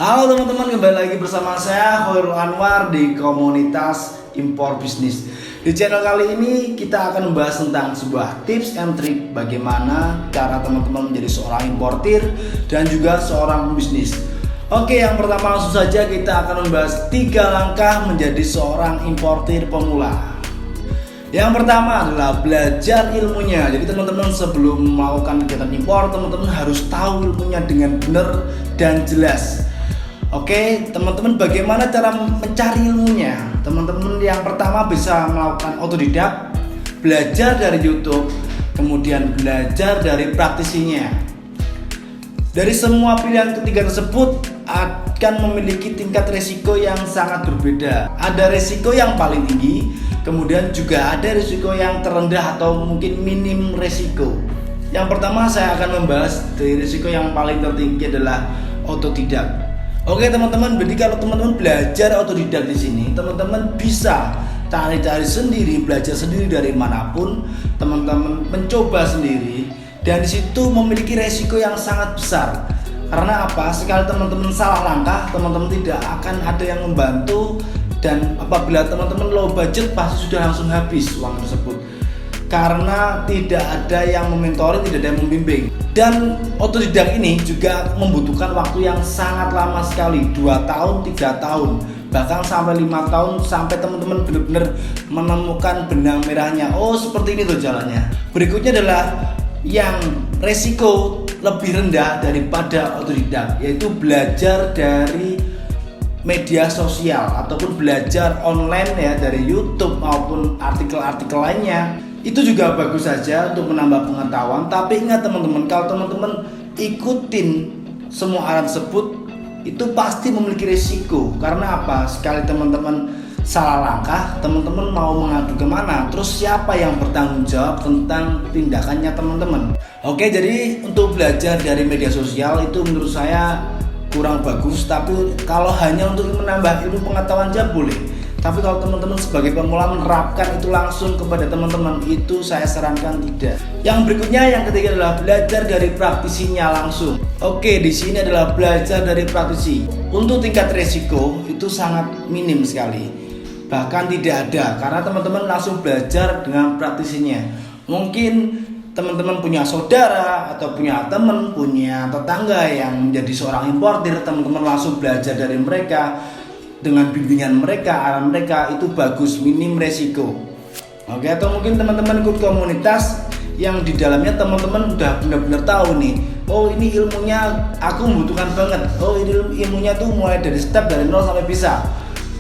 Halo teman-teman, kembali lagi bersama saya Khairul Anwar di komunitas impor bisnis. Di channel kali ini kita akan membahas tentang sebuah tips and trick bagaimana cara teman-teman menjadi seorang importir dan juga seorang bisnis. Oke, yang pertama langsung saja kita akan membahas 3 langkah menjadi seorang importir pemula. Yang pertama adalah belajar ilmunya. Jadi teman-teman sebelum melakukan kegiatan impor, teman-teman harus tahu ilmunya dengan benar dan jelas. Oke, teman-teman, bagaimana cara mencari ilmunya? Teman-teman yang pertama bisa melakukan otodidak, belajar dari YouTube, kemudian belajar dari praktisinya. Dari semua pilihan ketiga tersebut akan memiliki tingkat resiko yang sangat berbeda. Ada resiko yang paling tinggi, kemudian juga ada risiko yang terendah atau mungkin minim resiko. Yang pertama saya akan membahas dari risiko yang paling tertinggi adalah otodidak. Oke teman-teman, berarti kalau teman-teman belajar otodidak di sini, teman-teman bisa cari-cari sendiri, belajar sendiri dari manapun, teman-teman mencoba sendiri, dan di situ memiliki resiko yang sangat besar. Karena apa? Sekali teman-teman salah langkah, teman-teman tidak akan ada yang membantu. Dan apabila teman-teman low budget pasti sudah langsung habis uang tersebut, karena tidak ada yang mementori, tidak ada yang membimbing. Dan otodidak ini juga membutuhkan waktu yang sangat lama sekali, 2 tahun, 3 tahun, bahkan sampai 5 tahun, sampai teman-teman benar-benar menemukan benang merahnya. Oh, seperti ini tuh jalannya. Berikutnya adalah yang resiko lebih rendah daripada otodidak, yaitu belajar dari media sosial ataupun belajar online ya, dari YouTube maupun artikel-artikel lainnya. Itu juga bagus saja untuk menambah pengetahuan, tapi ingat teman-teman, kalau teman-teman ikutin semua arahan tersebut itu pasti memiliki risiko. Karena apa? Sekali teman-teman salah langkah, teman-teman mau mengadu kemana? Terus siapa yang bertanggung jawab tentang tindakannya teman-teman? Oke, jadi untuk belajar dari media sosial itu menurut saya kurang bagus, tapi kalau hanya untuk menambah ilmu pengetahuan aja boleh. Tapi kalau teman-teman sebagai pemula menerapkan itu langsung kepada teman-teman, itu saya sarankan tidak. Yang berikutnya, yang ketiga adalah belajar dari praktisinya langsung. Oke, di sini adalah belajar dari praktisi. Untuk tingkat resiko itu sangat minim sekali, bahkan tidak ada, karena teman-teman langsung belajar dengan praktisinya. Mungkin teman-teman punya saudara atau punya teman, punya tetangga yang menjadi seorang importir, teman-teman langsung belajar dari mereka dengan bimbingan mereka, arahan mereka, itu bagus, minim resiko. Oke, atau mungkin teman-teman ikut komunitas yang di dalamnya teman-teman udah benar-benar tahu nih, oh ini ilmunya aku membutuhkan banget, oh ini ilmunya tuh mulai dari step dari 0 sampai bisa,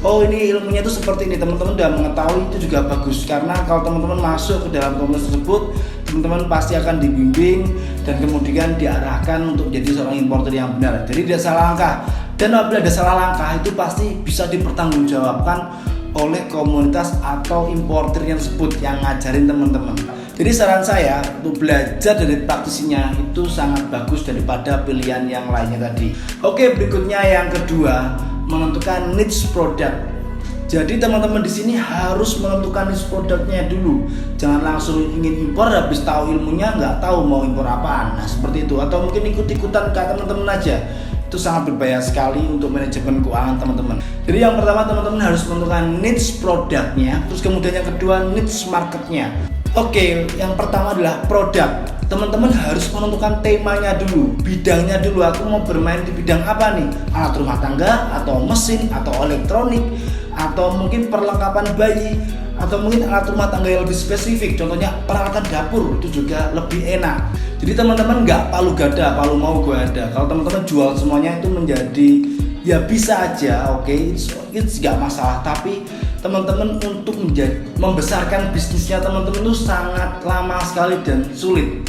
oh ini ilmunya tuh seperti ini, teman-teman udah mengetahui, itu juga bagus. Karena kalau teman-teman masuk ke dalam komunitas tersebut, teman-teman pasti akan dibimbing dan kemudian diarahkan untuk menjadi seorang importer yang benar. Jadi tidak salah langkah. Dan apabila ada salah langkah itu pasti bisa dipertanggungjawabkan oleh komunitas atau importer yang tersebut yang ngajarin teman-teman. Jadi saran saya untuk belajar dari praktisinya itu sangat bagus daripada pilihan yang lainnya tadi. Oke, berikutnya yang kedua, menentukan niche product. Jadi teman-teman di sini harus menentukan niche produknya dulu. Jangan langsung ingin impor habis tahu ilmunya nggak tahu mau impor apaan. Nah seperti itu, atau mungkin ikut-ikutan kayak teman-teman aja. Itu sangat berbahaya sekali untuk manajemen keuangan teman-teman. Jadi yang pertama, teman-teman harus menentukan niche produknya. Terus kemudian yang kedua, niche marketnya. Oke, yang pertama adalah produk. Teman-teman harus menentukan temanya dulu, bidangnya dulu. Aku mau bermain di bidang apa nih? Alat rumah tangga, atau mesin, atau elektronik, atau mungkin perlengkapan bayi, atau mungkin alat rumah tangga yang lebih spesifik. Contohnya peralatan dapur, itu juga lebih enak. Jadi teman-teman nggak palu gada, palu mau gue ada. Kalau teman-teman jual semuanya itu menjadi ya bisa aja, oke, itu nggak masalah. Tapi teman-teman untuk membesarkan bisnisnya teman-teman itu sangat lama sekali dan sulit.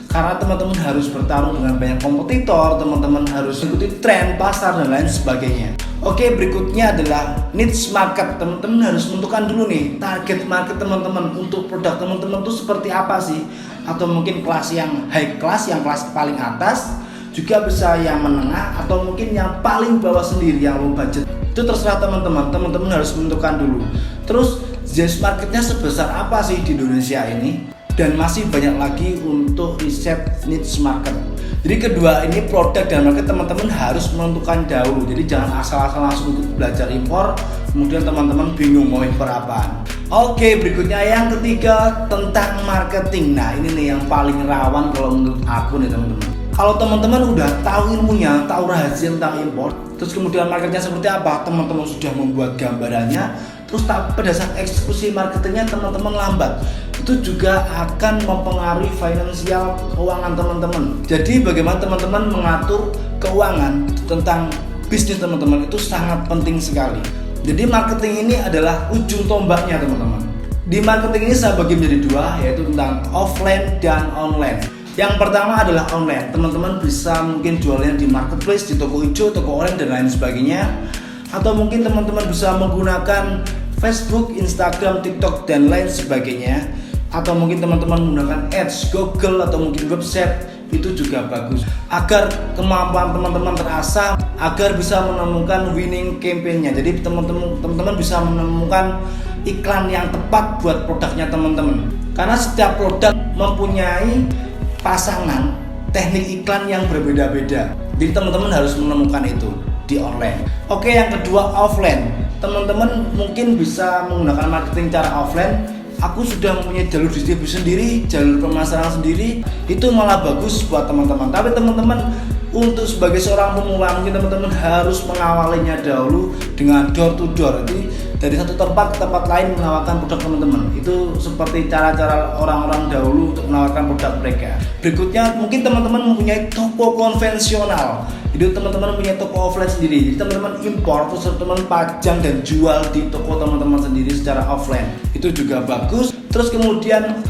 Karena teman-teman harus bertarung dengan banyak kompetitor, teman-teman harus ikuti tren pasar dan lain sebagainya. Oke, berikutnya adalah niche market. Teman-teman harus menentukan dulu nih target market teman-teman untuk produk teman-teman itu seperti apa sih? Atau mungkin kelas yang high class, yang kelas paling atas, juga bisa yang menengah, atau mungkin yang paling bawah sendiri, yang low budget. Itu terserah teman-teman. Teman-teman harus menentukan dulu. Terus niche marketnya sebesar apa sih di Indonesia ini? dan masih banyak lagi untuk riset niche market. Jadi kedua ini produk dan market teman-teman harus menentukan dahulu. Jadi jangan asal-asal langsung ikut belajar impor, kemudian teman-teman bingung mau impor apaan. Oke, berikutnya yang ketiga tentang marketing. Nah ini nih yang paling rawan kalau menurut aku nih teman-teman. Kalau teman-teman udah tahu ilmunya, tahu rahasia tentang impor, terus kemudian marketnya seperti apa, teman-teman sudah membuat gambarannya, terus pada saat eksekusi marketingnya teman-teman lambat, itu juga akan mempengaruhi finansial keuangan teman-teman. Jadi bagaimana teman-teman mengatur keuangan tentang bisnis teman-teman itu sangat penting sekali. Jadi marketing ini adalah ujung tombaknya teman-teman. Di marketing ini saya bagi menjadi dua, yaitu tentang offline dan online. Yang pertama adalah online. Teman-teman bisa mungkin jualnya di marketplace, di toko hijau, toko online dan lain sebagainya. Atau mungkin teman-teman bisa menggunakan Facebook, Instagram, TikTok dan lain sebagainya. Atau mungkin teman-teman menggunakan ads, Google atau mungkin website, itu juga bagus. Agar kemampuan teman-teman terasah, agar bisa menemukan winning campaign-nya. Jadi teman-teman bisa menemukan iklan yang tepat buat produknya teman-teman. Karena setiap produk mempunyai pasangan teknik iklan yang berbeda-beda. Jadi teman-teman harus menemukan itu di online. Oke, yang kedua offline. Teman-teman mungkin bisa menggunakan marketing cara offline. Aku sudah mempunyai jalur distribusi sendiri, jalur pemasaran sendiri. Itu malah bagus buat teman-teman. Tapi teman-teman untuk sebagai seorang pemula mungkin teman-teman harus mengawalinya dahulu dengan door to door. Jadi dari satu tempat ke tempat lain menawarkan produk teman-teman. Itu seperti cara-cara orang-orang dahulu untuk menawarkan produk mereka. Berikutnya mungkin teman-teman mempunyai toko konvensional. Jadi teman-teman mempunyai toko offline sendiri. Jadi teman-teman impor terus teman-teman pajang dan jual di toko teman-teman sendiri secara offline. Itu juga bagus. Terus kemudian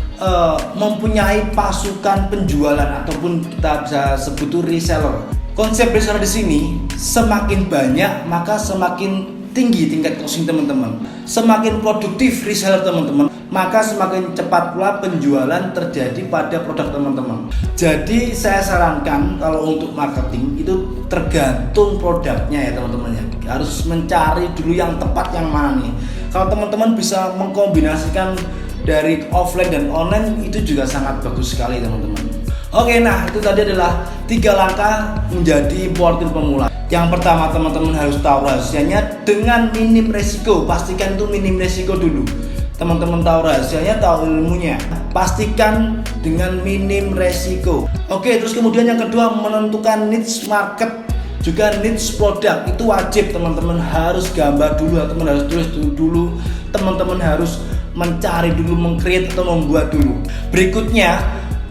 mempunyai pasukan penjualan ataupun kita bisa sebut itu reseller. Konsep reseller di sini semakin banyak maka semakin tinggi tingkat closing teman-teman. Semakin produktif reseller teman-teman, maka semakin cepat pula penjualan terjadi pada produk teman-teman. Jadi saya sarankan kalau untuk marketing itu tergantung produknya ya teman-teman ya. Harus mencari dulu yang tepat yang mana nih. Kalau teman-teman bisa mengkombinasikan dari offline dan online itu juga sangat bagus sekali teman-teman. Oke, nah itu tadi adalah 3 langkah menjadi importir pemula. Yang pertama teman-teman harus tahu rahasianya dengan minim resiko. Pastikan itu minim resiko dulu. Teman-teman tahu rahasianya, tahu ilmunya. Pastikan dengan minim resiko. Oke, terus kemudian yang kedua menentukan niche market, juga niche produk. Itu wajib teman-teman harus gambar dulu, teman-teman harus tulis dulu. Teman-teman harus mencari dulu, meng-create atau membuat dulu. Berikutnya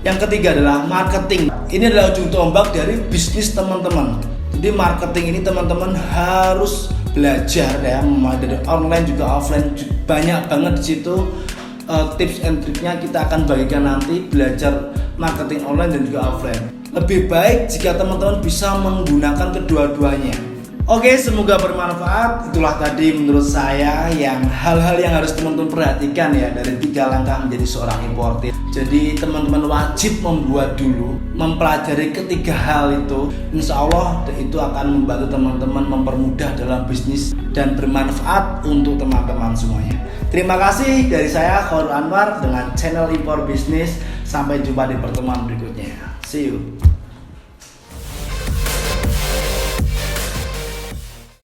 yang ketiga adalah marketing. Ini adalah ujung tombak dari bisnis teman-teman. Jadi marketing ini teman-teman harus belajar ya, dari online juga offline, banyak banget di situ tips and triknya kita akan bagikan nanti, belajar marketing online dan juga offline. Lebih baik jika teman-teman bisa menggunakan kedua-duanya. Oke, semoga bermanfaat. Itulah tadi menurut saya yang hal-hal yang harus teman-teman perhatikan ya dari 3 langkah menjadi seorang importir. Jadi teman-teman wajib membuat dulu, mempelajari ketiga hal itu. Insya Allah itu akan membantu teman-teman mempermudah dalam bisnis dan bermanfaat untuk teman-teman semuanya. Terima kasih dari saya Khairul Anwar dengan channel Impor Bisnis. Sampai jumpa di pertemuan berikutnya. See you.